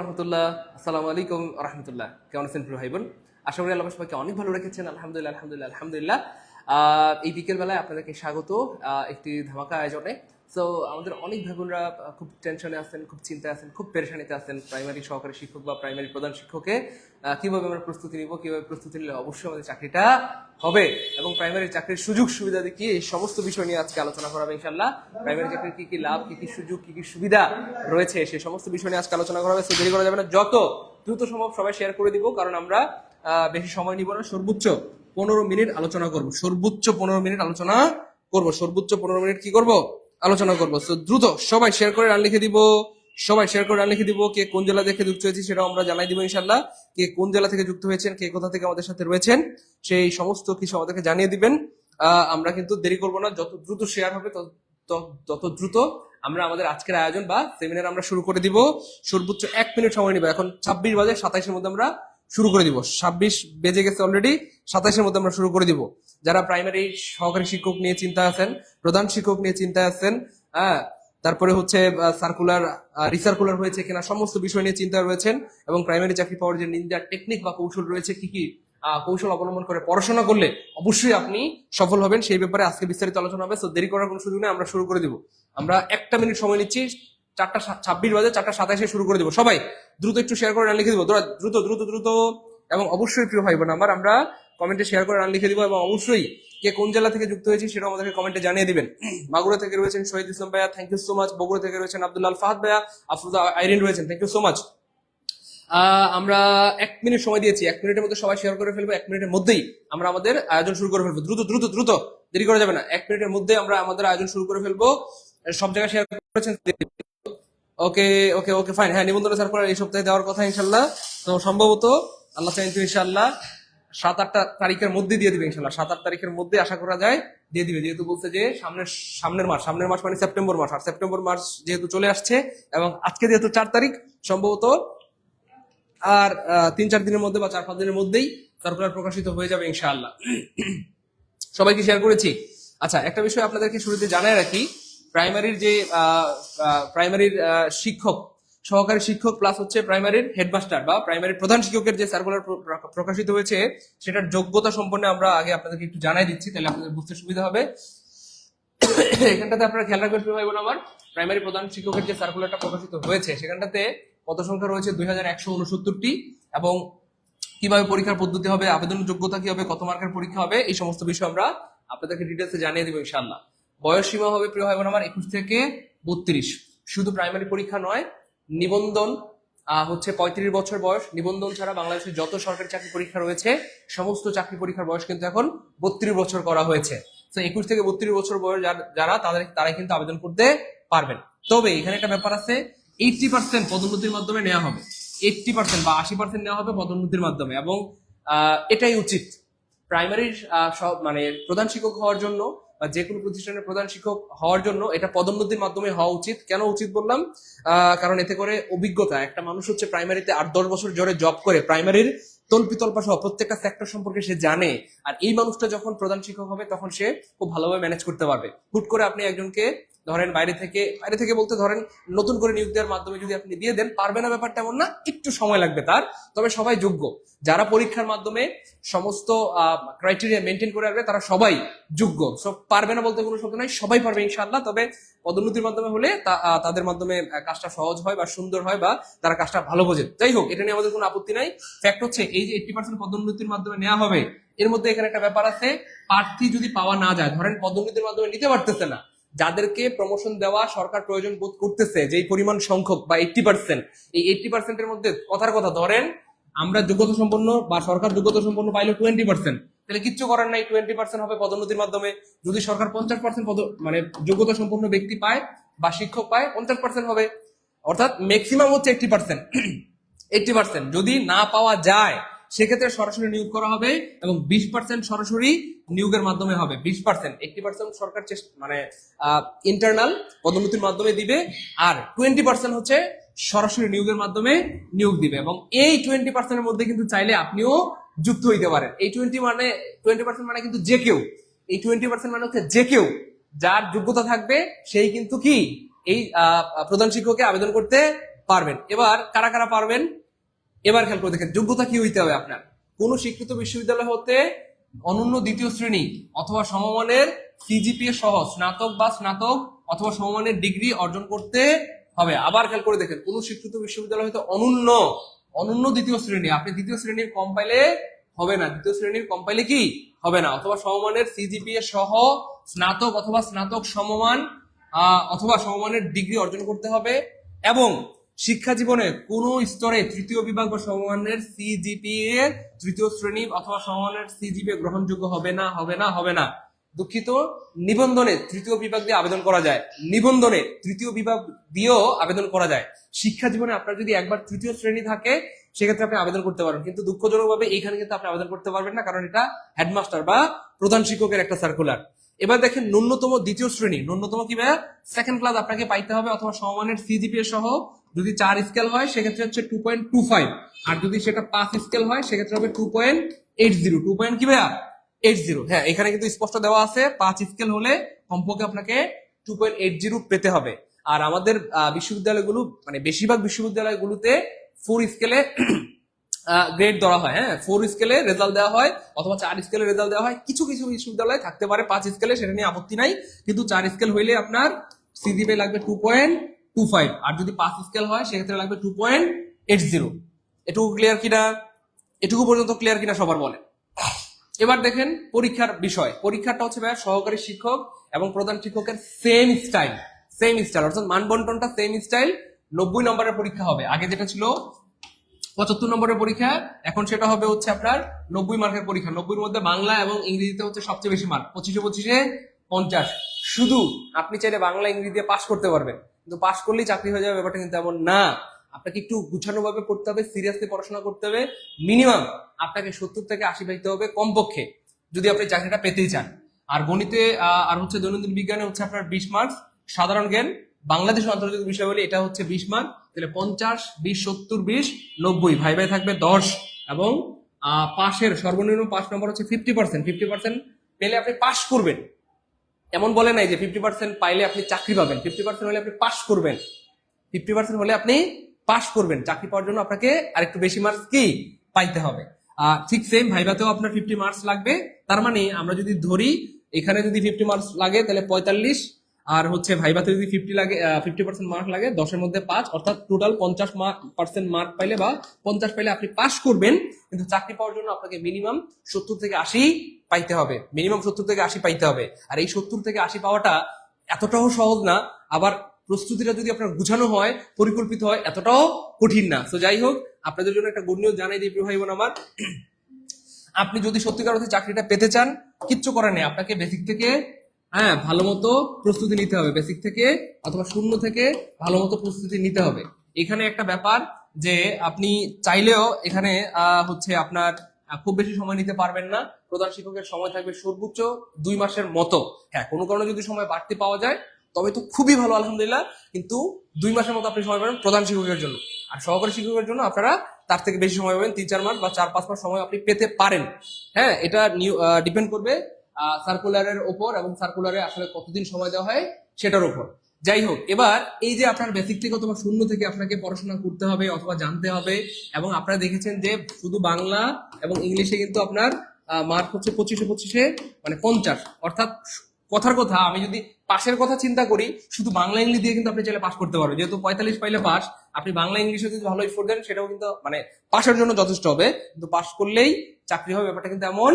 রহমতুল্লাহ, আসসালামু আলাইকুম রহমতুল্লাহ। কেমন আছেন প্রিয় ভাই বোন? আশা করি আল্লাহ সবাইকে অনেক ভালো রেখেছেন। আলহামদুলিল্লাহ আলহামদুলিল্লাহ আলহামদুলিল্লাহ। এই বিকেল বেলায় আপনাদেরকে স্বাগত একটি ধামাকা আয়োজনে। সো আমাদের অনেক ভাই বোনরা খুব টেনশনে আছেন, খুব চিন্তায় আছেন, খুব পেরেশানিতে আছেন। প্রাইমারি সহকারী শিক্ষক বা প্রাইমারি প্রধান শিক্ষকে কিভাবে আমরা প্রস্তুতি নিব, কিভাবে প্রস্তুতি নিলে অবশ্যই আমাদের চাকরিটা হবে, এবং প্রাইমারি চাকরির সুযোগ সুবিধা কি, এই সমস্ত বিষয় নিয়ে আজকে আলোচনা করা হবে ইনশাল্লাহ। প্রাইমারি চাকরির কি কি লাভ, কি কি সুযোগ, কি কি সুবিধা রয়েছে, সেই সমস্ত বিষয় নিয়ে আজকে আলোচনা করা হবে। সো দেরি করা যাবে না, যত দ্রুত সম্ভব সবাই শেয়ার করে দিব, কারণ আমরা বেশি সময় নিব না। সর্বোচ্চ 15 মিনিট আলোচনা করব, সর্বোচ্চ 15 মিনিট আলোচনা করব, সর্বোচ্চ 15 মিনিট কি করব, আলোচনা করব। সো দ্রুত সবাই শেয়ার করে রান লিখে দিব, সবাই শেয়ার করে রান লিখে দিব। কে কোন জেলা থেকে যুক্ত হয়েছে সেটাও আমরা জানাই দিব ইনশাল্লাহ। কে কোন জেলা থেকে যুক্ত হয়েছেন, কে কোথা থেকে আমাদের সাথে রয়েছেন, সেই সমস্ত কিছু আমাদেরকে জানিয়ে দিবেন। আমরা কিন্তু দেরি করব না, যত দ্রুত শেয়ার হবে তত দ্রুত আমরা আমাদের আজকের আয়োজন বা সেমিনার আমরা শুরু করে দিব। সর্বোচ্চ 1 মিনিট সময় নিব। এখন 26 বাজে, 27-এর মধ্যে আমরা শুরু করে দিব। 26 বেজে গেছে অলরেডি, 27-এর মধ্যে আমরা শুরু করে দিব। যারা প্রাইমারি সহকারী শিক্ষক নিয়ে চিন্তা আছেন, প্রধান শিক্ষক নিয়ে চিন্তা আছেন, তারপরে হচ্ছে সার্কুলার রিসার্কুলার হয়েছে কিনা, সমস্ত বিষয় নিয়ে চিন্তা রয়েছেন, এবং প্রাইমারি চাকরি পাওয়ার যে নিন্দা টেকনিক বা কৌশল রয়েছে, কি কি কৌশল অবলম্বন করে পড়াশোনা করলে অবশ্যই আপনি সফল হবেন, সেই ব্যাপারে আজকে বিস্তারিত আলোচনা হবে। তো দেরি করার কোনো সুযোগ নেই, আমরা শুরু করে দিব। আমরা 1 মিনিট সময় নিচ্ছি। 4:26 বাজে, 4:27-এ শুরু করে দিব। সবাই দ্রুত একটু শেয়ার করে রান লিখে দিব, দ্রুত দ্রুত দ্রুত। এবং অবশ্যই প্রিয় ভাই বোন আমরা কমেন্টে শেয়ার করে রান লিখে দিব, এবং অবশ্যই কে কোন জেলা থেকে যুক্ত হয়েছে সেটাও আমাদেরকে কমেন্টে জানিয়ে দিবেন। মাগুরা থেকে রয়েছেন শহীদ ইসলাম ভাইয়া, thank you so much. Bogura থেকে রয়েছেন আব্দুল্লাহ ফাহাদ ভাইয়া, আফরোজা আইরিন রয়েছেন, থ্যাংক ইউ সো মাচ। আমরা 1 মিনিট সময় দিয়েছি, 1 মিনিটের মধ্যে সবাই শেয়ার করে ফেলবো। 1 মিনিটের মধ্যেই আমরা আমাদের আয়োজন শুরু করে ফেলবো। দ্রুত দ্রুত দ্রুত, দেরি করা যাবে না। 1 মিনিটের মধ্যে আমরা আমাদের আয়োজন শুরু করে ফেলবো। সব জায়গায় শেয়ার করেছেন। ওকে ওকে ওকে ফাইন। হ্যাঁ, নিবন্ধন সার্কুলার এই সপ্তাহে দেওয়ার কথা ইনশাল্লাহ। তো সম্ভবত আল্লাহ চাইন তো ইনশাল্লাহ 7-8 তারিখের মধ্যে দিয়ে দিবে ইনশাল্লাহ। 7-8 তারিখের মধ্যে আশা করা যায় দিয়ে দিবে, যেহেতু বলছে যে সামনের মাস মানে সেপ্টেম্বর মাস, আর সেপ্টেম্বর মাস যেহেতু চলে আসছে, এবং আজকে যেহেতু 4 তারিখ, সম্ভবত আর 3-4 দিনের মধ্যে বা 4-5 দিনের মধ্যেই সার্কুলার প্রকাশিত হয়ে যাবে ইনশাআল্লাহ। সবাইকে শেয়ার করেছি। আচ্ছা, একটা বিষয় আপনাদেরকে শুরুতে জানাই রাখি। প্রাইমারির যে প্রাইমারির শিক্ষক, সহকারী শিক্ষক প্লাস হচ্ছে প্রাইমারির হেডমাস্টার বা প্রাইমারির প্রধান শিক্ষকের যে সার্কুলার প্রকাশিত হয়েছে, সেটার যোগ্যতা সম্পর্কে আমরা আগে আপনাদেরকে একটু জানাই দিচ্ছি, তাহলে আপনাদের বুঝতে সুবিধা হবে। এখানটাতে আপনারা খেয়াল রাখবেন প্রিয় ভাই বোন আমার, প্রাইমারি প্রধান শিক্ষকের যে সার্কুলারটা প্রকাশিত হয়েছে সেখানটাতে পদ সংখ্যা রয়েছে 2169টি, এবং কিভাবে পরীক্ষার পদ্ধতি হবে, আবেদন যোগ্যতা কি হবে, কত মার্কের পরীক্ষা হবে, এই সমস্ত বিষয় আমরা আপনাদেরকে ডিটেলসে জানিয়ে দিব ইনশাআল্লাহ। বয়স সীমা হবে প্রিয় ভাই বোন আমার 21 থেকে 32। শুধু প্রাইমারি পরীক্ষা নয়, নিবন্ধন হচ্ছে 35 বছর বয়স। নিবন্ধন ছাড়া বাংলাদেশের যত সরকারি চাকরি পরীক্ষা রয়েছে, সমস্ত চাকরি পরীক্ষার বয়স কিন্তু এখন 32 বছর করা হয়েছে। তো 21 থেকে 32 বছর বয়স যারা তারাই কিন্তু আবেদন করতে পারবেন। তবে এখানে একটা ব্যাপার আছে, 80% পদোন্নতির মাধ্যমে নেওয়া হবে। 80% বা 80% নেওয়া হবে পদোন্নতির মাধ্যমে, এবং এটাই উচিত। প্রাইমারির মানে প্রধান শিক্ষক হওয়ার জন্য বা যে কোনো প্রতিষ্ঠানের প্রধান শিক্ষক হওয়ার জন্য এটা পদোন্নতির মাধ্যমে হওয়া উচিত। কেন উচিত বললাম? কারণ এতে করে অভিজ্ঞতা, একটা মানুষ হচ্ছে প্রাইমারিতে 8-10 বছর ধরে জব করে, প্রাইমারির তল্পিতল্পা সহ প্রত্যেকটা সেক্টর সম্পর্কে সে জানে। আর এই মানুষটা যখন প্রধান শিক্ষক হবে, তখন সে খুব ভালোভাবে ম্যানেজ করতে পারবে। হুট করে আপনি একজনকে ধরেন বাইরে থেকে বলতে ধরেন নতুন করে নিয়োগ দেওয়ার মাধ্যমে যদি আপনি দিয়ে দেন, পারবে না ব্যাপারটা এমন না, একটু সময় লাগবে তার। তবে সবাই যোগ্য, যারা পরীক্ষার মাধ্যমে সমস্ত ক্রাইটেরিয়া মেনটেন করে রাখবে তারা সবাই যোগ্য। সব পারবে না বলতে কোনো শব্দ নাই, সবাই পারবে ইনশাআল্লাহ। তবে পদোন্নতির মাধ্যমে হলে তাদের মাধ্যমে কাজটা সহজ হয় বা সুন্দর হয়, বা তারা কাজটা ভালো বোঝে। যাই হোক, এটা নিয়ে আমাদের কোনো আপত্তি নাই। ফ্যাক্ট হচ্ছে এই যে 80% পদোন্নতির মাধ্যমে নেওয়া হবে, এর মধ্যে এখানে একটা ব্যাপার আছে, প্রার্থী যদি পাওয়া না যায়, ধরেন পদোন্নতির মাধ্যমে নিতে পারতেছে না, যাদেরকে প্রমোশন দেওয়া সরকার প্রয়োজন বোধ করতেছে, যে পরিমাণ সংখ্যক বা 80%, এই 80%-এর মধ্যে কথার কথা ধরেন আমরা যোগ্যতা সম্পন্ন বা সরকার যোগ্যতা সম্পন্ন পাইলো 20%, তাহলে কিচ্ছু করার নাই, 20% হবে পদোন্নতির মাধ্যমে। যদি সরকার 50% মানে যোগ্যতা সম্পন্ন ব্যক্তি পায় বা শিক্ষক পায়, 50% হবে। অর্থাৎ ম্যাক্সিমাম হচ্ছে 80%। 80% যদি না পাওয়া যায়, সেক্ষেত্রে সরাসরি নিয়োগ করা হবে, এবং 20% সরাসরি নিয়োগের মাধ্যমে হবে। 20%, 80% সরকার মানে ইন্টারনাল পদোন্নতির মাধ্যমে দিবে, আর 20% হচ্ছে সরাসরি নিয়োগের মাধ্যমে নিয়োগ দিবে। এবং এই 20%-এর মধ্যে কিন্তু চাইলে আপনিও যুক্ত হইতে পারেন। এই 20% মানে কিন্তু যে কেউ, এই 20% মানে হচ্ছে যে কেউ, যার যোগ্যতা থাকবে সেই কিন্তু কি এই প্রধান শিক্ষকে আবেদন করতে পারবেন। এবার কারা কারা পারবেন এবার খেয়াল করে দেখেন, যোগ্যতা কি হইতে হবে আপনার? কোন স্বীকৃত বিশ্ববিদ্যালয় হতে অনন্য দ্বিতীয় শ্রেণী অথবা সমমানের সিজিপিএ সহ স্নাতক বা স্নাতক অথবা সমমানের ডিগ্রি অর্জন করতে হবে। আবার খেয়াল করে দেখেন, কোন স্বীকৃত বিশ্ববিদ্যালয় হতে অনন্য অনন্য দ্বিতীয় শ্রেণী, আপনি দ্বিতীয় শ্রেণীর কম পাইলে হবে না, দ্বিতীয় শ্রেণীর কম পাইলে কি হবে না, অথবা সমমানের সিজিপিএ সহ স্নাতক অথবা স্নাতক সমমান অথবা সমমানের ডিগ্রি অর্জন করতে হবে, এবং শিক্ষা জীবনে কোন স্তরে তৃতীয় বিভাগ বা সমমানের সিজিপিএ তৃতীয় শ্রেণী অথবা সমমানের সিজিপিএ গ্রহণযোগ্য হবে না হবে না হবে না। দুঃখিত, নিবন্ধনে তৃতীয় বিভাগ দিয়ে আবেদন করা যায়, নিবন্ধনে তৃতীয় বিভাগ দিয়েও আবেদন করা যায়। শিক্ষা জীবনে আপনার যদি একবার তৃতীয় শ্রেণী থাকে সেক্ষেত্রে আপনি আবেদন করতে পারবেন, কিন্তু দুঃখজনকভাবে এইখানে কিন্তু আপনি আবেদন করতে পারবেন না, কারণ এটা হেডমাস্টার বা প্রধান শিক্ষকের একটা সার্কুলার। এবার দেখেন, ন্যূনতম দ্বিতীয় শ্রেণী, ন্যূনতম কি ভাইয়া সেকেন্ড ক্লাস আপনাকে পাইতে হবে, অথবা সমমানের সিজিপিএ সহ যদি 4 স্কেল হয় সেক্ষেত্রে হচ্ছে 2.25, আর যদি সেটা 5 স্কেল হয় সেক্ষেত্রে হবে 2.80। 2 পয়েন্ট কি ভাইয়া 80। হ্যাঁ, এখানে কিন্তু স্পষ্ট দেওয়া আছে 5 স্কেল হলে কমপক্ষে আপনাকে 2.80 পেতে হবে। আর আমাদের বিশ্ববিদ্যালয়গুলো মানে বেশিরভাগ বিশ্ববিদ্যালয়গুলোতে 4 স্কেলে গ্রেড ধরা হয়। হ্যাঁ, 4 স্কেলে রেজাল্ট দেওয়া হয় অথবা 4 স্কেলে রেজাল্ট দেওয়া হয়। কিছু কিছু বিশ্ববিদ্যালয় থাকতে পারে 5 স্কেলে, সেটা নিয়ে আপত্তি নাই, কিন্তু 4 স্কেল হইলে আপনার সিজিপিএ লাগবে 2.25, আর যদি 5 স্কেল হয় সেক্ষেত্রে লাগবে 2.80। এটুকু ক্লিয়ার কিনা? এটুকু পর্যন্ত ক্লিয়ার কিনা সবার বলে? এবার দেখেন পরীক্ষার বিষয়। পরীক্ষাটা হচ্ছে ভাইয়া সহকারী শিক্ষক এবং প্রধান শিক্ষকের সেম স্টাইল অর্থাৎ মানবন্টনটা সেম স্টাইল। 90 নম্বরের পরীক্ষা হবে, আগে যেটা ছিল 75 নম্বরের পরীক্ষা, এখন সেটা হবে হচ্ছে আপনার 90 মার্কের পরীক্ষা। 90-এর মধ্যে বাংলা এবং ইংরেজিতে হচ্ছে সবচেয়ে বেশি মার্ক, 25-এ 50। শুধু আপনি চাইলে বাংলা ইংরেজি দিয়ে পাস করতে পারবেন, কিন্তু পাস করলেই চাকরি হয়ে যাবে ব্যাপারটা কিন্তু এমন না। আপনাকে একটু গুছানো ভাবে পড়তে হবে, সিরিয়াসলি পড়াশোনা করতে হবে। মিনিমাম আপনাকে 70 থেকে 80 পাইতে হবে কমপক্ষে, যদি আপনি চাকরিটা পেতেই চান। আর গণিতে আর হচ্ছে দৈনন্দিন বিজ্ঞানে হচ্ছে আপনার 20 মার্কস, সাধারণ জ্ঞান বাংলাদেশ ও আন্তর্জাতিক বিষয় বলে এটা হচ্ছে 20 মার্ক, তাহলে 50, 20, 70, 20, 90, ভাই ভাই থাকবে 10। এবং পাশের সর্বনিম্ন পাস নম্বর হচ্ছে 50%। 50% পেলে আপনি পাস করবেন, এমন বলে নাই যে 50% পাইলে আপনি চাকরি পাবেন। 50% হলে আপনি পাস করবেন, 50% হলে আপনি পাস করবেন। চাকরি পাওয়ার জন্য আপনাকে আরেকটু বেশি মার্কস কি পাইতে হবে। ঠিক সেম ভাইভাতেও আপনার 50 মার্কস লাগবে। তার মানে আমরা যদি ধরি এখানে যদি 50 মার্কস লাগে তাহলে 45, আর হচ্ছে ভাইভাতে যদি 50 লাগে 50% মার্ক লাগে 10-এর মধ্যে 5, অর্থাৎ টোটাল 50% মার্ক পাইলে বা 50 পাইলে আপনি পাস করবেন। কিন্তু চাকরি পাওয়ার জন্য আপনাকে মিনিমাম 70 থেকে 80 পাইতে হবে, মিনিমাম 70 থেকে 80 পাইতে হবে। আর এই 70 থেকে 80 পাওয়াটা এতটাও সহজ না, আবার প্রস্তুতিটা যদি আপনার গুছানো হয়, পরিকল্পিত হয়, এতটাও কঠিন না। তো যাই হোক, আপনাদের জন্য একটা গুড নিউজ জানাই দিই প্রিয় ভাই বোন আমার, আপনি যদি সত্যিকার অর্থে চাকরিটা পেতে চান, কিচ্ছু করার নেই, আপনাকে বেসিক থেকে ভালো মতো প্রস্তুতি নিতে হবে, বেসিক থেকে অথবা শূন্য থেকে ভালো মতো প্রস্তুতি নিতে হবে। এখানে একটা ব্যাপার যে আপনি চাইলেও এখানে হচ্ছে আপনার খুব বেশি সময় নিতে পারবেন না। প্রধান শিক্ষকের সময় থাকবে সর্বোচ্চ 2 মাসের মতো। হ্যাঁ, কোনো কারণে যদি সময় বাড়তি পাওয়া যায় তবে তো খুবই ভালো, আলহামদুলিল্লাহ, কিন্তু 2 মাসের মতো আপনি সময় পাবেন প্রধান শিক্ষকের জন্য। আর সহকারী শিক্ষকের জন্য আপনারা তার থেকে বেশি সময় পাবেন, 3-4 মাস বা 4-5 মাস সময় আপনি পেতে পারেন। হ্যাঁ, এটা ডিপেন্ড করবে সার্কুলারের ওপর, এবং সার্কুলারে আসলে কতদিন সময় দেওয়া হয় সেটার উপর। যাই হোক, এবার এই যে আপনার বেসিক থেকে অথবা শূন্য থেকে আপনাকে পড়াশোনা করতে হবে অথবা জানতে হবে, এবং আপনারা দেখেছেন যে শুধু বাংলা এবং ইংলিশে কিন্তু আপনার মার্ক হচ্ছে 25-এ মানে 50, অর্থাৎ কথার কথা আমি যদি পাশের কথা চিন্তা করি, শুধু বাংলা ইংলিশ দিয়ে কিন্তু আপনি চাইলে পাস করতে পারবেন। যেহেতু 45 পাইলে পাস, আপনি বাংলা ইংলিশে যদি ভালো এফোর্ট দেন সেটাও কিন্তু মানে পাশের জন্য যথেষ্ট হবে, কিন্তু পাস করলেই চাকরি হবে ব্যাপারটা কিন্তু এমন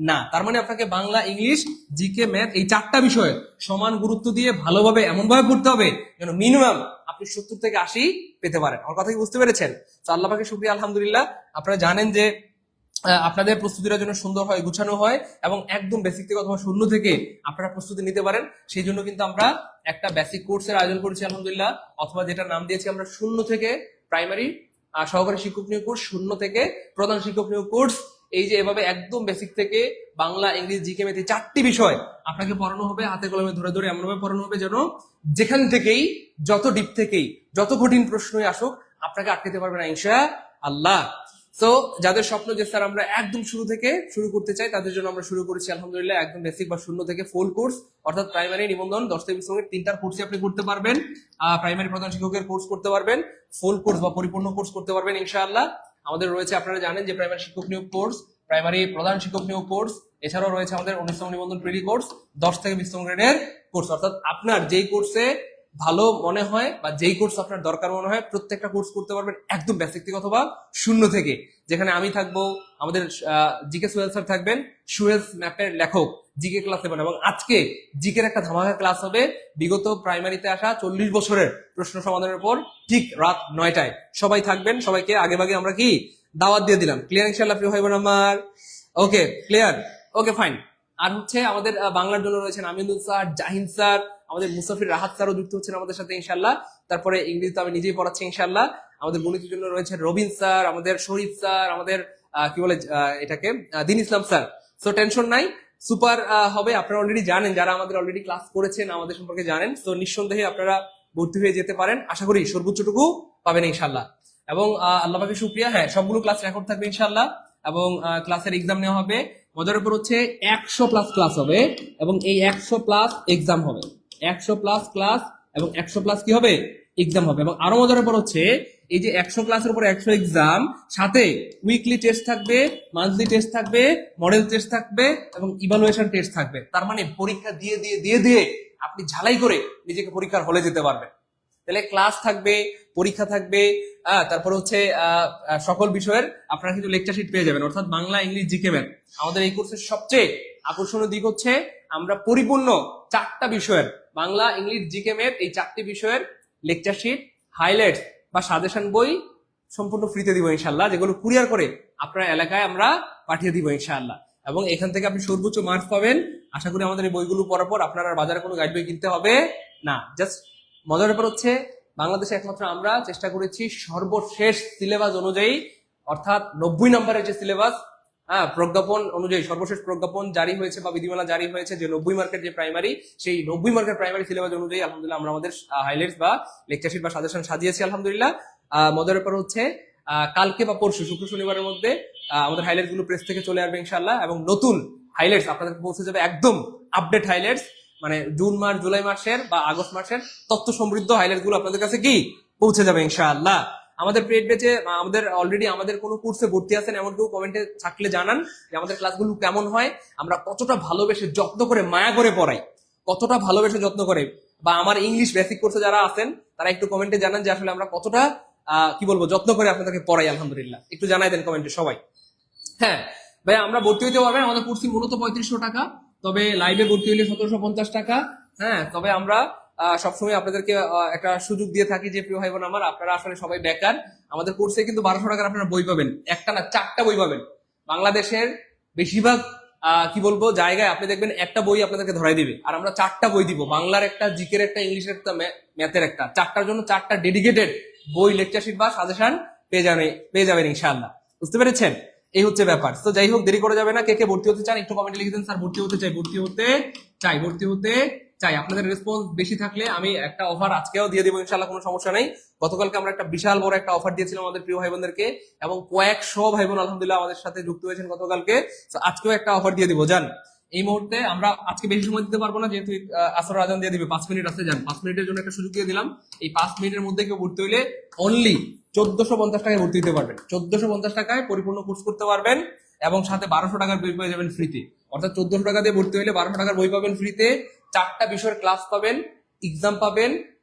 না। তার মানে আপনাকে বাংলা, ইংলিশ, জিকে, ম্যাথ এই 4টা বিষয়ে সমান গুরুত্ব দিয়ে ভালোভাবে এমনভাবে পড়তে হবে যেন মিনিমাম আপনি 70 থেকে 80 পেতে পারেন। আমার কথা কি বুঝতে পেরেছেন? তো আল্লাহ পাকের শুকরিয়া, আলহামদুলিল্লাহ, আপনারা জানেন যে আপনাদের প্রস্তুতির জন্য সুন্দর হয়, গুছানো হয়, এবং একদম বেসিক থেকে অথবা শূন্য থেকে আপনারা প্রস্তুতি নিতে পারেন। সেই জন্য কিন্তু আমরা একটা বেসিক কোর্সের আয়োজন করেছি আলহামদুলিল্লাহ, অথবা যেটা নাম দিয়েছি আমরা শূন্য থেকে প্রাইমারি সহকারী শিক্ষক নিয়োগ কোর্স, শূন্য থেকে প্রধান শিক্ষক নিয়োগ কোর্স। এই যে এভাবে একদম বেসিক থেকে বাংলা, ইংরেজি, জিকে, ম্যাথ 4টি বিষয় আপনাকে পড়ানো হবে, হাতে কলমে ধরে ধরে এমনভাবে পড়ানো হবে যেন যেখান থেকেই, যত ডিপ থেকেই, যত কঠিন প্রশ্নই আসুক আপনাকে আটকাতে পারবে না ইনশাআল্লাহ। সো যাদের স্বপ্ন যে স্যার আমরা একদম শুরু থেকে শুরু করতে চাই, তাদের জন্য আমরা শুরু করেছি আলহামদুলিল্লাহ একদম বেসিক বা শূন্য থেকে ফুল কোর্স, অর্থাৎ প্রাইমারি নিবন্ধন 10 থেকে 20 মিনিট 3টার কোর্সই আপনি করতে পারবেন। প্রাইমারি প্রধান শিক্ষকের কোর্স করতে পারবেন, ফুল কোর্স বা পরিপূর্ণ কোর্স করতে পারবেন ইনশাআল্লাহ। আমাদের রয়েছে, আপনারা জানেন যে প্রাইমারি শিক্ষক নিয়োগ কোর্স, প্রাইমারি প্রধান শিক্ষক নিয়োগ কোর্স, এছাড়াও রয়েছে আমাদের 19তম নিবন্ধন প্রিলি কোর্স, 10 থেকে 20তম গ্রেডের কোর্স। অর্থাৎ আপনার যেই কোর্সে ভালো মনে হয় বা যেই কোর্স আপনার দরকার মনে হয় প্রত্যেকটা কোর্স করতে পারবেন একদম বেসিক থেকে অথবা শূন্য থেকে। যেখানে আমি থাকবো, আমাদের জিকে সোহেল স্যার থাকবেন, সোহেলস ম্যাপের লেখক, জিকে ক্লাস নেবেন। এবং আজকে জিকের একটা ধামাকা ক্লাস হবে বিগত প্রাইমারিতে আসা 40 বছরের প্রশ্ন সমাধানের উপর, ঠিক রাত 9টায়। সবাই থাকবেন, সবাইকে আগে ভাগে আমরা কি দাওয়াত দিয়ে দিলাম। ক্লিয়ার ইনশাআল্লাহ প্রিয় ভাই বোন আমার? Okay clear, okay fine. আর হচ্ছে আমাদের বাংলার জন্য রয়েছেন আমিনুল স্যার, জাহিন স্যার, আমাদের মুসাফির রাহাত স্যারও যুক্ত হচ্ছেন আমাদের সাথে ইনশাল্লাহ। তারপরে ইংরেজি তো আমি নিজেই পড়াচ্ছি ইনশাল্লাহ। আমাদের গণিতের জন্য রয়েছে রবিন স্যার, আমাদের শরীফ স্যার, আমাদের কি বলে এটাকে দিন ইসলাম স্যার। সো টেনশন নাই, সুপার হবে। আপনারা অলরেডি জানেন, যারা আমাদের অলরেডি ক্লাস করেছেন আমাদের সম্পর্কে জানেন। তো নিঃসন্দেহে আপনারা ভর্তি হয়ে যেতে পারেন, আশা করি সর্বোচ্চটুকু পাবেন ইনশাল্লাহ। এবং আল্লাহ পাকে শুকরিয়া, হ্যাঁ সবগুলো ক্লাস রেকর্ড থাকবে ইনশাল্লাহ। এবং ক্লাসের এক্সাম নেওয়া হবে, মজার উপর হচ্ছে 100+ ক্লাস হবে এবং এই 100+ এক্সাম হবে। 100+ ক্লাস এবং 100+ কি হবে, এক্সাম হবে। এবং আরো মজার উপর হচ্ছে এই যে 100 ক্লাসের উপর 100 এক্সাম, সাথে উইকলি টেস্ট থাকবে, মান্থলি টেস্ট থাকবে, মডেল টেস্ট থাকবে এবং ইভালুয়েশন টেস্ট থাকবে। তার মানে পরীক্ষা দিয়ে দিয়ে দিয়ে দিয়ে আপনি ঝালাই করে নিজেকে পরীক্ষার হলে যেতে পারবেন। তাহলে ক্লাস থাকবে, পরীক্ষা থাকবে, তারপর হচ্ছে সকল বিষয়ের আপনারা কিন্তু লেকচার শিট পেয়ে যাবেন, অর্থাৎ বাংলা, ইংলিশ, জিকে, ম্যাথ। আমাদের এই কোর্সের সবচেয়ে আকর্ষণীয় দিক হচ্ছে আমরা পরিপূর্ণ 4টা বিষয়ের, বাংলা, ইংলিশ, জিকে, ম্যাথ, এই 4টি বিষয়ের লেকচার শিট, হাইলাইটস বা সাজেশন বই সম্পূর্ণ ফ্রিতে দিব ইনশাআল্লাহ, যেগুলো কুরিয়ার করে আপনার এলাকায় আমরা পাঠিয়ে দিব ইনশাআল্লাহ। এবং এখান থেকে আপনি সর্বোচ্চ মার্কস পাবেন। আশা করি আমাদের এই বইগুলো পড়ার পর আপনার আর বাজারে কোনো গাইড বই কিনতে হবে না। জাস্ট মজার ব্যাপার হচ্ছে বাংলাদেশে একমাত্র আমরা চেষ্টা করেছি সর্বশেষ সিলেবাস অনুযায়ী, অর্থাৎ 90 নম্বরের যে সিলেবাস, প্রজ্ঞাপন অনুযায়ী, সর্বশেষ প্রজ্ঞাপন জারি হয়েছে বা বিধিমালা জারি হয়েছে যে 90 মার্কের যে প্রাইমারি, সেই 90 মার্কের প্রাইমারি সিলেবাস অনুযায়ী আলহামদুলিল্লাহ আমরা আমাদের হাইলাইটস বা লেকচারশিট বা সাজেশন সাজিয়েছি আলহামদুলিল্লাহ। মজার ব্যাপার হচ্ছে কালকে বা পরশু, শুক্র শনিবারের মধ্যে আমাদের হাইলাইটস গুলো প্রেস থেকে চলে আসবে ইনশাআল্লাহ। এবং নতুন হাইলাইটস আপনাদের পৌঁছে যাবে, একদম আপডেট হাইলাইটস, মানে জুন মাস, জুলাই মাসের বা আগস্ট মাসের তথ্য সমৃদ্ধ হাইলাইট গুলো আপনাদের কাছে কি পৌঁছে যাবে ইনশাআল্লাহ। আমাদের পেড ব্যাচে আমাদের অলরেডি আমাদের কোনো কোর্সে ভর্তি আছেন এমন কেউ কমেন্টে থাকলে জানান যে আমাদের ক্লাসগুলো কেমন হয়, আমরা কতটা ভালোবেসে যত্ন করে মায়া করে পড়াই, কতটা ভালোবেসে যত্ন করে। বা আমার ইংলিশ বেসিক কোর্সে যারা আছেন তারা একটু কমেন্টে জানান যে আসলে আমরা কতটা কি বলবো যত্ন করে আপনাদেরকে পড়াই আলহামদুলিল্লাহ, একটু জানাই দেন কমেন্টে সবাই। হ্যাঁ ভাই, আমরা ভর্তি হইতে পারবেন, আমাদের কোর্স মূলত 3500 টাকা, তবে লাইভে ভর্তি হইলে 1750 টাকা। হ্যাঁ, তবে আমরা সবসময় আপনাদেরকে একটা সুযোগ দিয়ে থাকি যে প্রিয় ভাই বোন আমার, আপনারা আসলে সবাই বেকার, আমাদের কোর্সে কিন্তু 1200 টাকার আপনারা বই পাবেন, একটা না 4টা বই পাবেন। বাংলাদেশের বেশিরভাগ কি বলবো জায়গায় আপনি দেখবেন একটা বই আপনাদেরকে ধরাই দিবে, আর আমরা 4টা বই দিব, বাংলার একটা, জিকের একটা, ইংলিশের একটা, ম্যাথের একটা, 4টার জন্য 4টা ডেডিকেটেড বই, লেকচারশিট বা সাজেশন পেয়ে যাবেন ইনশাআল্লাহ। বুঝতে পেরেছেন? এই হচ্ছে ব্যাপার। তো যাই হোক, দেরি করে যাবে না। কে কে ভর্তি হতে চান একটু কমেন্টে লিখে দেন, স্যার ভর্তি হতে চাই, ভর্তি হতে চাই, ভর্তি হতে চাই। আপনাদের রেসপন্স বেশি থাকলে আমি একটা অফার আজকেও দিয়ে দেবো ইনশাআল্লাহ, কোনো সমস্যা নেই। গতকালকে আমরা একটা বিশাল বড় একটা অফার দিয়েছিলাম আমাদের প্রিয় ভাই বোনদেরকে, এবং কয়েকশো ভাই বোন আলহামদুলিল্লাহ আমাদের সাথে যুক্ত হয়েছেন গতকালকে। তো আজকেও একটা অফার দিয়ে দিব, জান। এই মুহূর্তে আমরা আজকে বেশি সময় দিতে পারবো না, যেহেতু আসর আজান দিয়ে দিবে, 5 মিনিট আছে, যান 5 মিনিটের জন্য একটা সুযোগ দিয়ে দিলাম। এই 5 মিনিটের মধ্যে কেউ ভর্তি হইলে অনলি 1450 টাকায় ভর্তি দিতে পারবেন, 1450 টাকায় পরিপূর্ণ কোর্স করতে পারবেন এবং সাথে 1200 টাকার বই পেয়ে যাবেন ফ্রিতে। অর্থাৎ 1400 টাকা দিয়ে ভর্তি হইলে 1200 টাকার বই পাবেন ফ্রিতে, 4টা বিষয়ের ক্লাস পাবেন, এক্সাম পাবেন,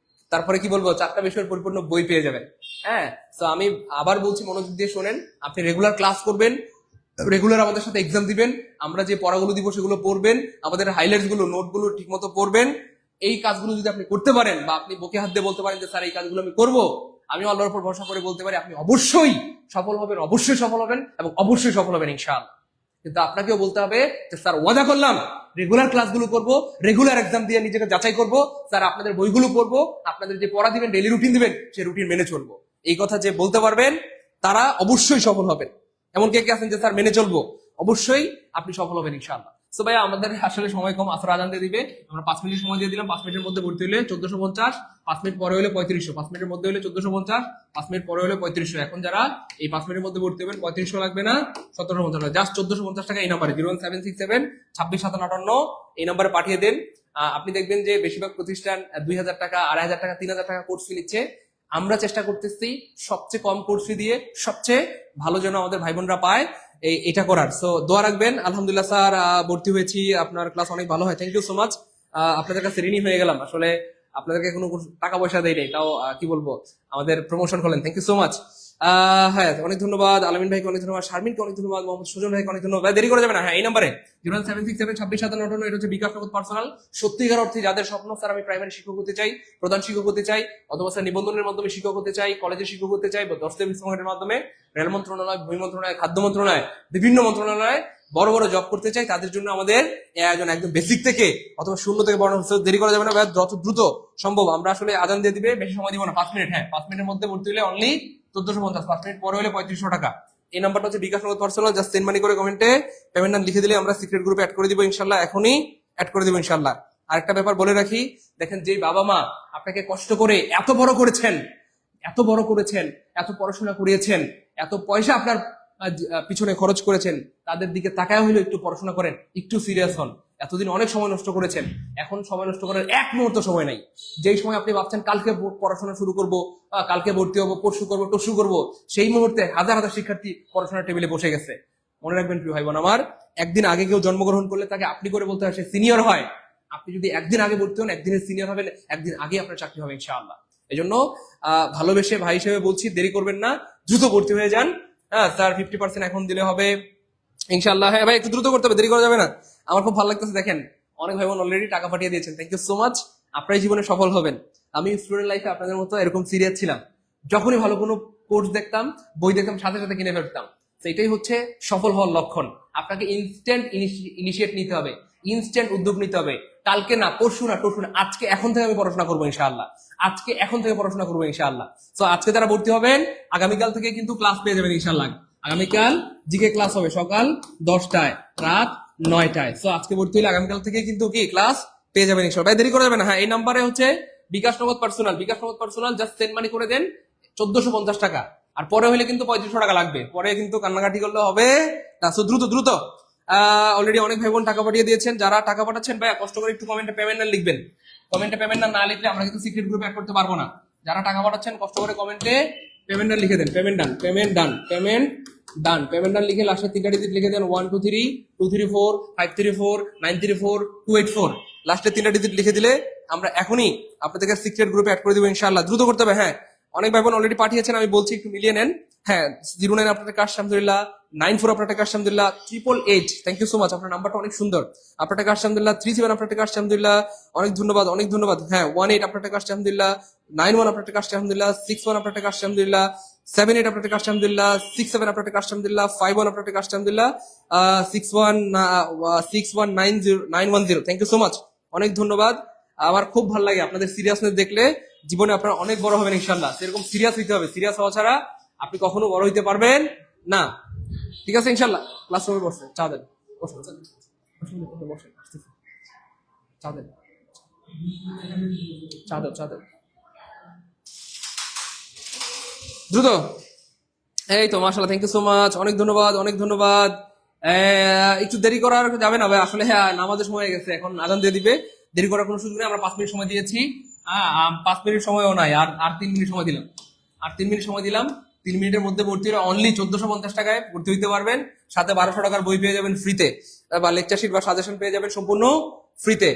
তারপরে কি বলবো 4টা বিষয়ের পরিপূর্ণ বই পেয়ে যাবেন। হ্যাঁ, তো আমি আবার বলছি, মনোযোগ দিয়ে শোনেন। আপনি রেগুলার ক্লাস করবেন, রেগুলার আমাদের সাথে এক্সাম দিবেন, আমরা যে পড়াগুলো দিব সেগুলো পড়বেন, আমাদের হাইলাইটস গুলো, নোট গুলো ঠিক মতো পড়বেন। এই কাজগুলো যদি আপনি করতে পারেন বা আপনি বুকে হাত দিয়ে বলতে পারেন যে স্যার এই কাজগুলো আমি করবো, আমি আল্লাহর উপর ভরসা করে বলতে পারি আপনি অবশ্যই সফল হবেন, অবশ্যই সফল হবেন এবং অবশ্যই সফল হবেন ইনশাআল্লাহ। কিন্তু আপনাকেও বলতে হবে যে স্যার ওয়াদা করলাম রেগুলার ক্লাসগুলো করব, রেগুলার এক্সাম দিয়ে নিজেকে যাচাই করব, স্যার আপনাদের বইগুলো পড়বো, আপনাদের যে পড়া দিবেন, ডেইলি রুটিন দিবেন, সেই রুটিন মেনে চলবো। এই কথা যে বলতে পারবেন তারা অবশ্যই সফল হবেন। এমন কে কে আছেন যে স্যার মেনে চলবো, অবশ্যই আপনি সফল হবেন ইনশাআল্লাহ। সো ভাই আমাদের আসলে সময় কম, আসর আজান দিয়ে দিবে, আমরা 5 মিনিট সময় দিয়ে দিলাম। 5 মিনিটের মধ্যে ভর্তি হলে 1450, 5 মিনিট পরে হলে 3500, 5 মিনিটের মধ্যে হলে 1450, 5 মিনিট পরে হলে 3500। এখন যারা এই 5 মিনিটের মধ্যে ভর্তি হবেন 3500 লাগবে না, 1750, জাস্ট 1450 টাকা এই নাম্বারে 01767 265758 এই নাম্বারে পাঠিয়ে দেন। আপনি দেখবেন যে বেশিরভাগ প্রতিষ্ঠান 2000 টাকা, 2500 টাকা, 3000 টাকা কোর্স ফি নিচ্ছে। আমরা চেষ্টা করতেছি সবচেয়ে কম কোর্স ফি দিয়ে সবচেয়ে ভালো যেন আমাদের ভাই বোনরা পায় এটা করার। সো দোয়া রাখবেন। আলহামদুলিল্লাহ স্যার, ভর্তি হয়েছি, আপনার ক্লাস অনেক ভালো হয়, থ্যাংক ইউ সো মাচ। আপনাদের কাছে ঋণী হয়ে গেলাম, আসলে আপনাদেরকে কোনো টাকা পয়সা দেয় নাই, তাও কি বলবো আমাদের প্রমোশন করলেন, থ্যাংক ইউ সো মাচ। হ্যাঁ অনেক ধন্যবাদ, আলামিন ভাইকে অনেক ধন্যবাদ, শারমিনকে অনেক ধন্যবাদ, মোহাম্মদ সুজন ভাইকে অনেক ধন্যবাদ। দেরি করে যাবে না, হ্যাঁ এই নাম্বারে 07667265758, এটা হচ্ছে বিকাশ নগদ পার্সোনাল। সত্যিকার অর্থে যাদের স্বপ্ন স্যার আমি প্রাইমারি শিক্ষক হতে চাই, প্রধান শিক্ষক হতে চাই, অথবা স্যার নিবন্ধনের মাধ্যমে শিক্ষক হতে চাই, কলেজের শিক্ষক হতে চাই, বা দশটা সংগঠনের মাধ্যমে রেল মন্ত্রণালয়, ভূমি মন্ত্রণালয়, খাদ্য মন্ত্রণালয়, বিভিন্ন মন্ত্রণালয়ে বড় বড় জব করতে চাই, তাদের জন্য আমাদের এই আয়োজন একদম বেসিক থেকে অথবা শূন্য থেকে বড় হচ্ছে। দেরি করা যাবে না ভাই, যত দ্রুত সম্ভব। আমরা আসলে আজান দিয়ে দিবে, বেশি সময় দিব না, 5 মিনিট। হ্যাঁ 5 মিনিটের মধ্যে ভর্তি হলে অনলি 1450, 5 মিনিট পরে হলে 3500 টাকা। এই নাম্বারটা হচ্ছে বিকাশ নগদ পার্সোনাল, জাস্ট সেন্ড মানি করে কমেন্টে পেমেন্ট নাম লিখে দিলে আমরা সিক্রেট গ্রুপে অ্যাড করে দিব ইনশাল্লাহ, এখনই অ্যাড করে দিব ইনশাল্লাহ। আরেকটা ব্যাপার বলে রাখি, দেখেন যে বাবা মা আপনাকে কষ্ট করে এত বড় করেছেন, এত বড় করেছেন, এত পড়াশোনা করিয়েছেন, এত পয়সা আপনার পিছনে খরচ করেছেন, তাদের দিকে তাকায় হইলো একটু পড়াশোনা করেন, একটু সিরিয়াস হন। এতদিন অনেক সময় নষ্ট করেছেন, এখন সময় নষ্ট করার এক মুহূর্ত সময় নাই। যেই সময় আপনি ভাবছেন কালকে পড়াশোনা শুরু করব, কালকে ভর্তি হবো, পরশু করবো, টসু করবো, সেই মুহূর্তে হাজার হাজার শিক্ষার্থী পড়াশোনার টেবিলে বসে গেছে। মনে রাখবেন প্রিয় ভাই বোন আমার, একদিন আগে কেউ জন্মগ্রহণ করলে তাকে আপনি করে বলতে হয়, সে সিনিয়র হয়। আপনি যদি একদিন আগে ভর্তি হন, একদিনের সিনিয়র হবেন, একদিন আগে আপনার চাকরি হবে ইনশাআল্লাহ। এই জন্য ভালোবেসে ভাই হিসেবে বলছি, দেরি করবেন না, দ্রুত ভর্তি হয়ে যান। হ্যাঁ স্যার 50% এখন দিলে হবে ইনশাআল্লাহ। হ্যাঁ ভাই একটু দ্রুত করতে হবে, দেরি করা যাবে না। আমার খুব ভালো লাগতেছে, দেখেন অনেক ভাই বোন অলরেডি টাকা পাঠিয়ে দিয়েছেন, থ্যাংক ইউ সো মাচ। আপনার জীবনে সফল হবেন। আমি স্টুডেন্ট লাইফে আপনাদের মতো এরকম সিরিয়াস ছিলাম, যখনই ভালো কোনো কোর্স দেখতাম, বই দেখতাম, সাথে সাথে কিনে ফেলতাম। সেটাই হচ্ছে সফল হওয়ার লক্ষণ। আপনাকে ইনস্ট্যান্ট ইনিশিয়েট নিতে হবে, ইনস্ট্যান্ট উদ্যোগ নিতে হবে। কালকে না, পরশু না, টরশু না, আজকে এখন থেকে আমি পড়াশোনা করবো ইনশাআল্লাহ, আজকে এখন থেকে পড়াশোনা করবো ইনশাআল্লাহ। তো আজকে যারা ভর্তি হবেন, আগামীকাল থেকে কিন্তু ক্লাস পেয়ে যাবেন ইনশাআল্লাহ। আগামীকাল জিকে ক্লাস হবে সকাল 10টায়, রাত 9টায়। তো আজকে ভর্তি হলে আগামীকাল থেকে কিন্তু কি ক্লাস পেয়ে যাবেন ইনশাআল্লাহ। ভাই দেরি করা যাবে না। হ্যাঁ এই নাম্বারে হচ্ছে বিকাশ নগদ পার্সোনাল, বিকাশ নগদ পার্সোনাল, জাস্ট সেন্ড মানি করে দেন 1450 টাকা। আর পরে হলে কিন্তু 3500 টাকা লাগবে, পরে কিন্তু কান্নাকাটি করলে হবে না। সো দ্রুত দ্রুত। অলরেডি অনেক ভাই বোন টাকা পাঠিয়ে দিয়েছেন, যারা টাকা পাঠাচ্ছেন ভাই কষ্ট করে একটু কমেন্টে পেমেন্ট নাম লিখবেন। কমেন্টে পেমেন্ট নাম না লিখলে আমরা কিন্তু সিক্রেট গ্রুপে অ্যাড করতে পারবো না। যারা টাকা পাঠাচ্ছেন কষ্ট করে কমেন্টে পেমেন্ট ডান লিখে দেন, payment done, payment done, payment done, payment done লিখে লাস্টে 3টা ডিজিট লিখে দেন, 123 234 534 934 284। লাস্টে 3টা ডিজিট লিখে দিলে আমরা এখনই আপনাদেরকে সিক্রেট গ্রুপে অ্যাড করে দেবো ইনশাআল্লাহ। দ্রুত করতে হবে। হ্যাঁ অনেক ভাই বোন অলরেডি পাঠিয়েছেন, আমি বলছি একটু মিলিয়ে নেন। হ্যাঁ 09 আপনার টাকা আসছে আলহামদুলিল্লাহ, 94 আপনার টাকা আসছে আলহামদুলিল্লাহ, 888 থ্যাংক ইউ সো মাচ, আপনার নাম্বারটা অনেক সুন্দর, আপনার টাকা আসছে আলহামদুলিল্লাহ, 37 আপনার টাকা আসছে আলহামদুলিল্লাহ, অনেক ধন্যবাদ, অনেক ধন্যবাদ। হ্যাঁ 18 আপনার টাকা আসছে আলহামদুলিল্লাহ, 91 আপনার টাকা আসছে আলহামদুলিল্লাহ, 61 আপনার টাকা আসছে আলহামদুলিল্লাহ, 78 আপনার টাকা আসছে আলহামদুলিল্লাহ, 67 আপনার টাকা আসছে আলহামদুলিল্লাহ, 51 আপনার টাকা আসছে আলহামদুলিল্লাহ, 61910 থ্যাংক ইউ সো মাচ, অনেক ধন্যবাদ। আমার খুব ভালো লাগে আপনাদের সিরিয়াসনেস দেখলে, জীবনে আপনারা অনেক বড় হবেন ইনশাআল্লাহ। সেরকম সিরিয়াস হইতে হবে, সিরিয়াস হওয়া ছাড়া আপনি কখনো বড় হইতে পারবেন না। ঠিক আছে ইনশাআল্লাহ। ক্লাসরুমে বসে চা দেন, বসুন বসেন, চা দেন, চা দাও, চা দাও দ্রুত। এই তো মাশাআল্লাহ, থ্যাংক ইউ সো মাচ, অনেক ধন্যবাদ, অনেক ধন্যবাদ। একটু দেরি করার যাবে না ভাই, আসলে হ্যাঁ নামাজের সময় গেছে, এখন আজান দিয়ে দিবে, দেরি করার কোনো সুযোগ নেই। আমরা 5 মিনিট সময় দিয়েছি, 5 মিনিট সময়ও নাই, আর 3 মিনিট সময় দিলাম, আর 3 মিনিট সময় দিলাম। 3 মিনিটের মধ্যে ভর্তি হলে অনলি 1450 টাকায় ভর্তি হইতে পারবেন, সাথে 1200 টাকার বই পেয়ে যাবেন ফ্রিতে, বা লেকচার শিট বা সাজেশন পেয়ে যাবেন সম্পূর্ণ ফ্রিতে।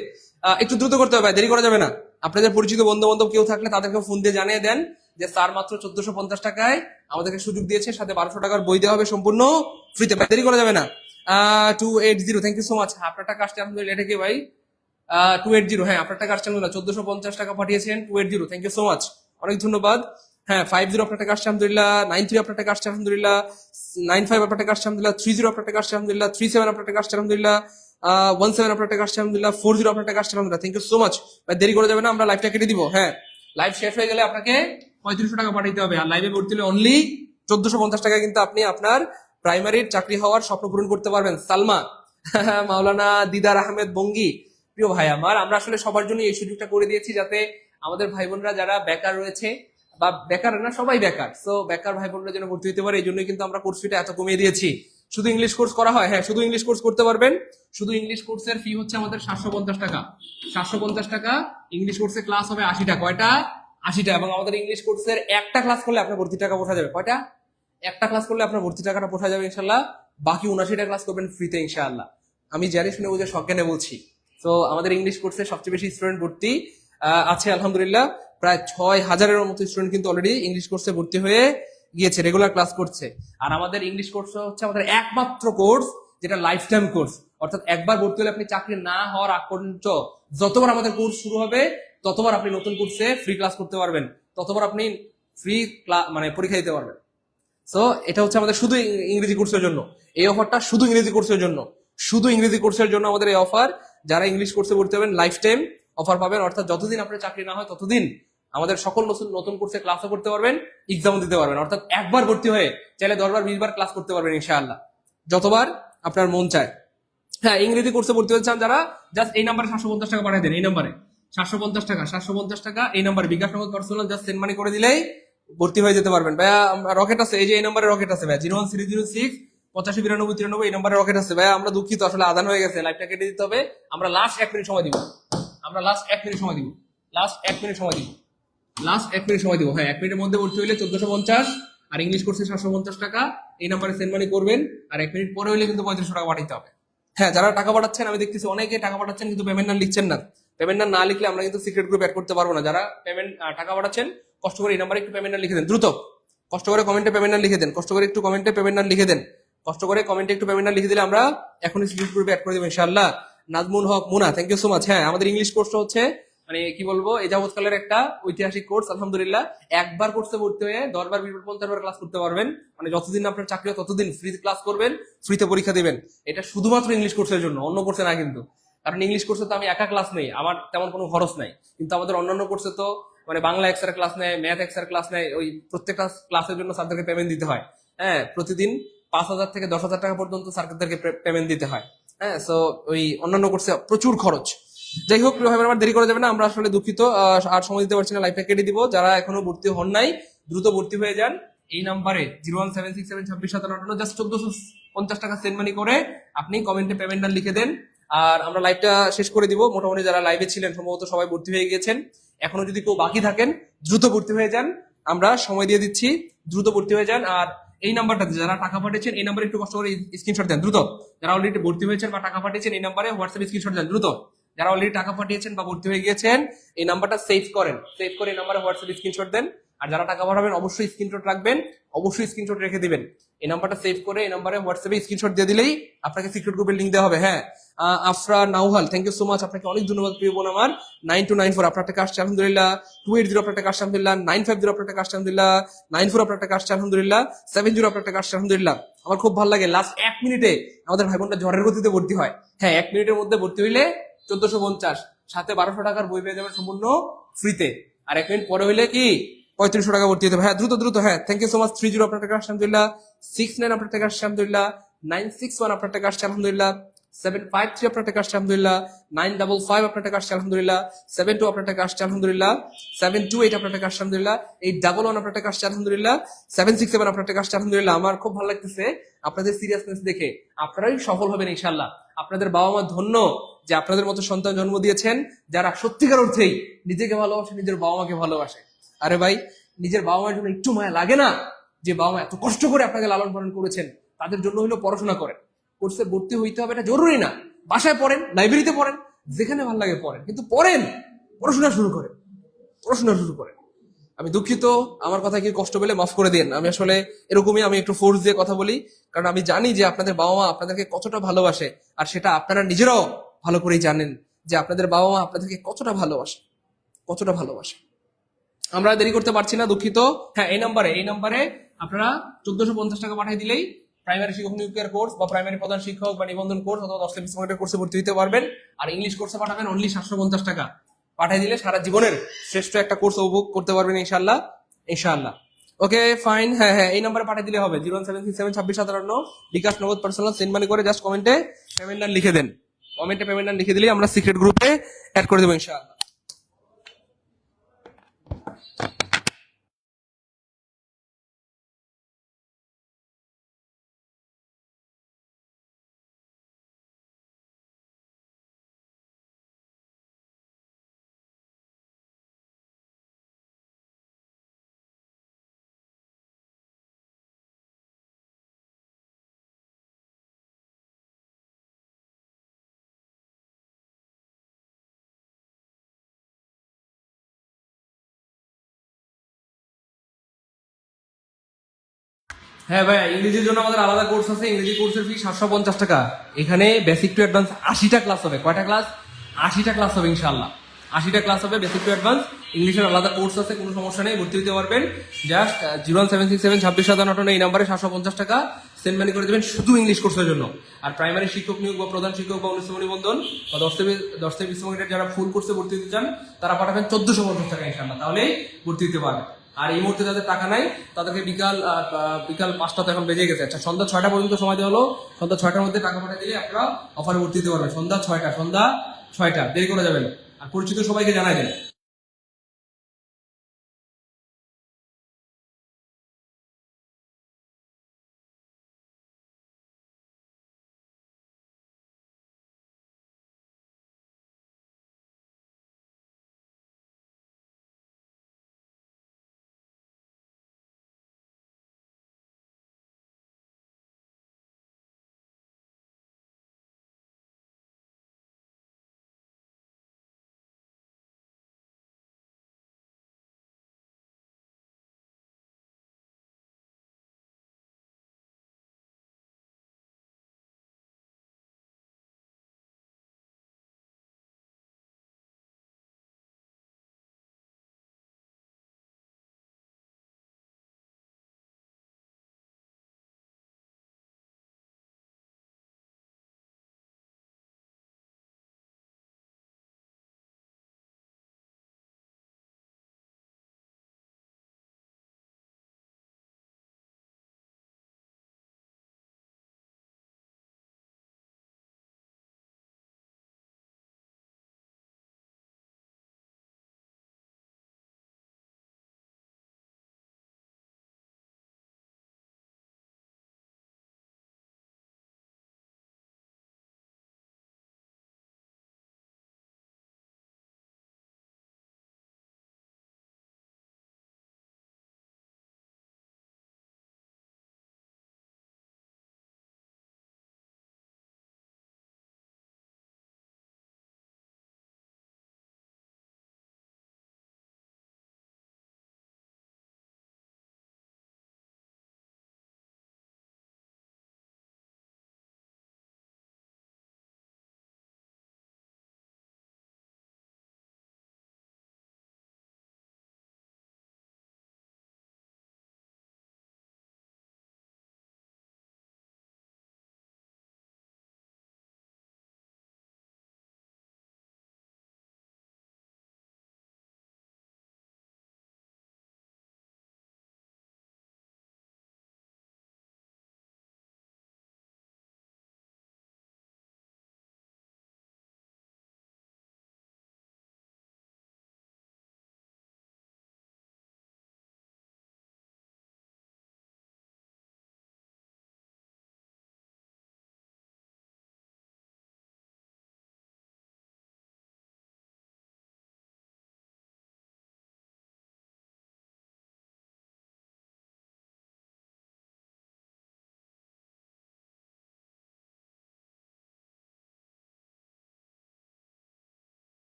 একটু দ্রুত করতে হবে, দেরি করা যাবে না। আপনাদের পরিচিত বন্ধু বান্ধব কেউ থাকলে তাদেরকে ফোন দিয়ে জানিয়ে দেন যে স্যার মাত্র 1450 টাকায় আমাদেরকে সুযোগ দিয়েছে, সাথে 1200 টাকার বই দেওয়া হবে সম্পূর্ণ ফ্রিতে, দেরি করা যাবে না। 280 থ্যাংক ইউ সো মাচ, আপনার টাকা আসছে আলহামদুলিল্লাহ। এটা কি ভাই 280? হ্যাঁ আপনার টাকা আসছে না, 1450 টাকা পাঠিয়েছেন, 280 থ্যাংক ইউ সো মাচ, অনেক ধন্যবাদ। হ্যাঁ 50 আপনার টাকা আসছে আলহামদুলিল্লাহ, 93 আপনার টাকা আসছে আলহামদুলিল্লাহ, 95 আপনার টাকা আসছে আলহামদুলিল্লাহ, 30 আপনার টাকা আসছে আলহামদুলিল্লাহ, 37 আপনার টাকা আসছে আলহামদুলিল্লাহ, 17 আপনার টাকা আসছে আলহামদুলিল্লাহ, 40 আপনার টাকা আসছে আলহামদুলিল্লাহ, থ্যাংক ইউ সো মাচ ভাই, দেরি করে যাবে না, আমরা লাইভটা কেটে দিব। হ্যাঁ লাইভ শেষ হয়ে গেলে আপনাকে 3500 টাকা পাঠাইতে হবে, আর লাইভে ভর্তি হলে অনলি 1450 টাকা কিন্তু আপনি আপনার প্রাইমারির চাকরি হওয়ার স্বপ্ন পূরণ করতে পারবেন। সালমা, মাওলানা দিদার আহমেদ বঙ্গি, প্রিয় ভাই আমার, আমরা আসলে সবার জন্য এই সুযোগটা করে দিয়েছি যাতে আমাদের ভাই বোনরা যারা বেকার রয়েছে, বা বেকার না সবাই বেকার, সো বেকার ভাই বোনরা যেন ভর্তি হতে পারে, এই জন্যই কিন্তু আমরা কোর্স ফিটা এত কমিয়ে দিয়েছি। শুধু ইংলিশ কোর্স করা হয়, হ্যাঁ শুধু ইংলিশ কোর্স করতে পারবেন। শুধু ইংলিশ কোর্সের ফি হচ্ছে আমাদের 750 টাকা। 750 টাকা। ইংলিশ কোর্সের ক্লাস হবে 80টা। কয়টা? 80টা। এবং আমাদের ইংলিশ কোর্সের একটা ক্লাস করলে আপনার ভর্তি টাকা পোষা যাবে। কয়টা? একটা ক্লাস করলে আপনার ভর্তি টাকাটা পোষা যাবে ইনশাল্লাহ। বাকি 79টা ক্লাস করবেন ফ্রিতে ইনশাআল্লাহ। আমি জানি শুনে বুঝে সজ্ঞানে বলছি। তো আমাদের ইংলিশ কোর্সে সবচেয়ে বেশি স্টুডেন্ট ভর্তি আছে আলহামদুলিল্লাহ। প্রায় 6000-এর মতো স্টুডেন্ট কিন্তু অলরেডি ইংলিশ কোর্সে ভর্তি হয়ে গিয়েছে, রেগুলার ক্লাস করছে। আর আমাদের ইংলিশ কোর্স হচ্ছে আমাদের একমাত্র কোর্স যেটা লাইফ টাইম কোর্স, অর্থাৎ একবার ভর্তি হলে আপনি চাকরি না হওয়ার আগ পর্যন্ত যতবার আমাদের কোর্স শুরু হবে ততবার আপনি নতুন কোর্সে ফ্রি ক্লাস করতে পারবেন, ততবার আপনি ফ্রি মানে পরীক্ষা দিতে পারবেন। সো এটা হচ্ছে আমাদের শুধু ইংরেজি কোর্সের জন্য এই অফারটা, শুধু ইংরেজি কোর্সের জন্য, শুধু ইংরেজি কোর্সের জন্য আমাদের এই অফার। যারা ইংলিশ কোর্সে ভর্তি হবেন লাইফ টাইম অফার পাবেন, অর্থাৎ যতদিন আপনার চাকরি না হয় ততদিন আমাদের সকল নতুন কোর্সে ক্লাসও করতে পারবেন, এক্সামও দিতে পারবেন। অর্থাৎ একবার ভর্তি হয়ে চাইলে 10 বার 20 বার ক্লাস করতে পারবেন ইনশাআল্লাহ, যতবার আপনার মন চায়। হ্যাঁ, ইংরেজি কোর্সে ভর্তি হতে চান যারা, জাস্ট এই নাম্বারে 750 টাকা পাঠিয়ে দেন। এই নাম্বারে 750 টাকা, 750 টাকা এই নাম্বারে বিকাশ নগদ পার্সোনাল জাস্ট সেন্ড মানি করে দিলেই ভর্তি হয়ে যেতে পারবেন। ভাইয়া রকেট আছে, এই যে এই নাম্বারে রকেট আছে ভাইয়া, 01306 859293, এই নাম্বারে রকেট আছে ভাইয়া। আমরা দুঃখিত, আসলে আদান হয়ে গেছে, লাইভটা কেটে দিতে হবে। আমরা লাস্ট 1 মিনিট সময় দিব, আমরা লাস্ট 1 মিনিট সময় দিব, লাস্ট 1 মিনিট সময় দিব, লাস্ট 1 মিনিট সময় দিব। হ্যাঁ, 1 মিনিটের মধ্যে ভর্তি হইলে 1450, আর ইংলিশ কোর্সে 750 টাকা এই নাম্বারে সেন্ড মানি করবেন। আর 1 মিনিট পরে হইলে কিন্তু 3500 টাকা পাঠাইতে হবে। হ্যাঁ, যারা টাকা পাঠাচ্ছেন আমি দেখতেছি অনেকে টাকা পাঠাচ্ছেন কিন্তু পেমেন্ট নাম লিখছেন না। পেমেন্ট নাম না লিখলে আমরা কিন্তু সিক্রেট গ্রুপ অ্যাড করতে পারবো না। যারা টাকা পাঠাচ্ছেন কষ্ট করে এই নাম্বারে একটু পেমেন্ট নাম লিখে দেন, দ্রুত কষ্ট করে কমেন্টে পেমেন্ট নাম লিখে দেন, কষ্ট করে একটু কমেন্টে পেমেন্ট নাম লিখে দেন, কষ্ট করে কমেন্টে একটু পেমেন্ট নাম লিখে দিলে আমরা এখনই সিক্রেট গ্রুপে অ্যাড করে দেবো ইনশাআল্লাহ। নাজমুল হক মুনা, থ্যাংক ইউ সো মাচ। হ্যাঁ, আমাদের ইংলিশ কোর্সটা হচ্ছে মানে কি বলবো, এই যাবৎকালের একটা ঐতিহাসিক কোর্স আলহামদুলিল্লাহ। একবার কোর্সে ভর্তি হয়ে 10 বার 20 বার 50 বার ক্লাস করতে পারবেন, মানে যতদিন আপনার চাকরি হয় ততদিন ফ্রি ক্লাস করবেন, ফ্রিতে পরীক্ষা দিবেন। এটা শুধুমাত্র ইংলিশ কোর্সের জন্য, অন্য কোর্সে না কিন্তু। কারণ ইংলিশ কোর্সে তো আমি একা ক্লাস নেই, আমার তেমন কোনো খরচ নাই। কিন্তু আমাদের অন্যান্য কোর্সে তো মানে বাংলা এক্সট্রা ক্লাস নেয়, ম্যাথ এক্সট্রা ক্লাস নেয়, ওই প্রত্যেকটা ক্লাসের জন্য স্যারদেরকে পেমেন্ট দিতে হয়। হ্যাঁ, প্রতিদিন 5000 থেকে 10,000 টাকা পর্যন্ত স্যারদেরকে পেমেন্ট দিতে হয়। হ্যাঁ, সো ওই অন্যান্য কোর্সে প্রচুর খরচ। যাই হোক, আমার দেরি করা যাবে না, আমরা আসলে দুঃখিত, আর সময় দিতে পারছি না, লাইফটা কেটে দিব। যারা এখনো ভর্তি হন নাই দ্রুত ভর্তি হয়ে যান। এই নাম্বারে 01767265758 জাস্ট 1450 টাকা সেন্ড মানি করে আপনি কমেন্টে পেমেন্ট নাম লিখে দেন। আর আমরা লাইভটা শেষ করে দিব। মোটামুটি যারা লাইভে ছিলেন সম্ভবত সবাই ভর্তি হয়ে গিয়েছেন। এখনো যদি কেউ বাকি থাকেন দ্রুত ভর্তি হয়ে যান, আমরা সময় দিয়ে দিচ্ছি, দ্রুত ভর্তি হয়ে যান। আর এই নাম্বারটাতে যারা টাকা পাঠিয়েছেন এই নাম্বারে একটু কষ্ট করে স্ক্রিনশট দেন দ্রুত। যারা অলরেডি ভর্তি হয়েছেন বা টাকা পাঠিয়েছেন এই নাম্বারে হোয়াটসঅ্যাপ স্ক্রিনশট দেন দ্রুত। যারা অলরেডি টাকা পাঠিয়েছেন বা ভর্তি হয়ে গিয়েছেন এই নাম্বারটা সেভ করেন, সেভ করে এই নাম্বারে হোয়াটসঅ্যাপ স্ক্রিনশট দেন। আর যারা টাকা পাঠাবেন অবশ্যই স্ক্রিনশট রাখবেন, অবশ্যই স্ক্রিনশট রেখে দিবেন। এই নাম্বারটা সেভ করে এই নাম্বারে হোয়াটসঅ্যাপে স্ক্রিনশট দিয়ে দিলেই আপনাকে সিক্রেট গ্রুপের লিংক দেওয়া হবে। হ্যাঁ, Afra Nawhal, thank you so much, আপনাকে অনেক ধন্যবাদ প্রিয় বোন আমার। 9294 আপনার টাকা আসছে আলহামদুলিল্লাহ, 280 আপনার টাকা আসছে আলহামদুলিল্লাহ, 950 আপনার টাকা আসছে আলহামদুলিল্লাহ, 94 আপনার টাকা আসছে আলহামদুলিল্লাহ, 70 আপনার টাকা আসছে আলহামদুলিল্লাহ। আমার খুব ভালো লাগে লাস্ট 1 মিনিটে আমাদের ভাই বোনটা ঝড়ের গতিতে ভর্তি হয়। হ্যাঁ, 1 মিনিটের মধ্যে ভর্তি হইলে 1450, সাথে 1200 টাকার বই পেয়ে যাবেন সম্পূর্ণ ফ্রিতে। আর 1 মিনিট পরে হইলে কি 3500 টাকা ভর্তি হতে হবে। হ্যাঁ, দ্রুত দ্রুত। হ্যাঁ, থ্যাংক ইউ সো মাচ। 30 আপনার টাকা আসছে আলহামদুলিল্লাহ, 69 আপনার টাকা আসছে আলহামদুলিল্লাহ, 961 আপনার টাকা আসছে আলহামদুলিল্লাহ, 753 আপনার টাকা আসছে আলহামদুলিল্লাহ, 955 আপনার টাকা আসছে আলহামদুলিল্লাহ, 72 আপনার টাকা আসছে আলহামদুলিল্লাহ, 728 আপনার টাকা আসছে আলহামদুলিল্লাহ, 811 আপনার টাকা আসছে আলহামদুলিল্লাহ, 767 আপনার টাকা আসছে আলহামদুলিল্লাহ। আমার খুব ভালো লাগতেছে আপনাদের সিরিয়াসনেস দেখে। আপনারাই সফল হবেন ইনশাআল্লাহ। আপনাদের বাবা মা ধন্য যে আপনাদের মতো সন্তান জন্ম দিয়েছেন যারা সত্যিকার অর্থেই নিজেকে ভালোবাসে, নিজের বাবা মাকে ভালোবাসে। আরে ভাই, নিজের বাবা মার জন্য একটু মায়া লাগে না? যে বাবা মা এত কষ্ট করে আপনাকে লালন পালন করেছেন, তাদের জন্য হলো পড়াশোনা করেন। কোর্সে ভর্তি হইতে হবে এটা জরুরি না, বাসায় পড়েন, লাইব্রেরিতে পড়েন, যেখানে ভালো লাগে পড়েন, কিন্তু পড়েন, পড়াশোনা শুরু করেন, পড়াশোনা শুরু করেন। আমি দুঃখিত, আমার কথা কি কষ্ট পেলে মাফ করে দিন। আমি আসলে এরকমই, আমি একটু ফোর্স দিয়ে কথা বলি, কারণ আমি জানি যে আপনাদের বাবা মা আপনাদেরকে কতটা ভালোবাসে। আর সেটা আপনারা নিজেরাও ভালো করেই জানেন যে আপনাদের বাবা মা আপনাদেরকে কতটা ভালোবাসে, কতটা ভালোবাসে। আমরা দেরি করতে পারছি না, দুঃখিত। হ্যাঁ, এই নাম্বারে আপনারা 1450 টাকা পাঠিয়ে দিলেই প্রাইমারি শিক্ষক নিয়োগের কোর্স বা প্রাইমারি প্রধান শিক্ষক বা নিবন্ধন কোর্স অথবা 10 লেভেল কোর্সে ভর্তি হতে পারবেন। আর ইংলিশ কোর্সে পাঠাবেন অনলি 750 টাকা। পাঠিয়ে দিলে সারা জীবনের শ্রেষ্ঠ একটা কোর্স উপভোগ করতে পারবেন ইনশাআল্লাহ, ইনশাআল্লাহ। ওকে ফাইন, হ্যাঁ হ্যাঁ, এই নাম্বারে পাঠিয়ে দিলে হবে 017672657, বিকাশ নগদ পার্সোনাল সেন্ড মানি করে জাস্ট কমেন্টে পেমেন্ট নাম লিখে দেন। কমেন্টে পেমেন্ট নাম লিখে দিলে আমরা সিক্রেট গ্রুপে অ্যাড করে দেবো ইনশাআল্লাহ। হ্যাঁ ভাই, ইংরেজির জন্য আমাদের আলাদা কোর্স আছে। ইংরেজি কোর্সের ফি 750 টাকা। এখানে বেসিক টু অ্যাডভান্স 80টা ক্লাস হবে। কয়টা ক্লাস? 80টা ক্লাস হবে ইনশাআল্লাহ। 80টা ক্লাস হবে বেসিক টু অ্যাডভান্স। ইংলিশের আলাদা কোর্স আছে, কোনো সমস্যা নেই, ভর্তি হতে পারবেন। জাস্ট 017672657 এই নাম্বারে 750 টাকা সেন্ড মানি করে দেবেন শুধু ইংলিশ কোর্সের জন্য। আর প্রাইমারি শিক্ষক নিয়োগ বা প্রধান শিক্ষক বা অনুষ্ঠ নিবন্ধন বা 10 থেকে 20 মিনিটের যারা ফুল কোর্সে ভর্তি হতে চান তারা পাঠাবেন 1450 টাকা ইনশাআল্লাহ, তাহলেই ভর্তি হতে পারবেন। আর এই মুহূর্তে যাদের টাকা নাই তাদেরকে বিকাল 5টা তো এখন বেজে গেছে, আচ্ছা সন্ধ্যা 6টা পর্যন্ত সময় দেওয়া হলো। সন্ধ্যা 6টার মধ্যে টাকা পাঠিয়ে দিলে আপনারা অফারে ভর্তি দিতে পারবেন। সন্ধ্যা 6টা, দেরি করা যাবে না। আর পরিচিত সবাইকে জানাই দেন।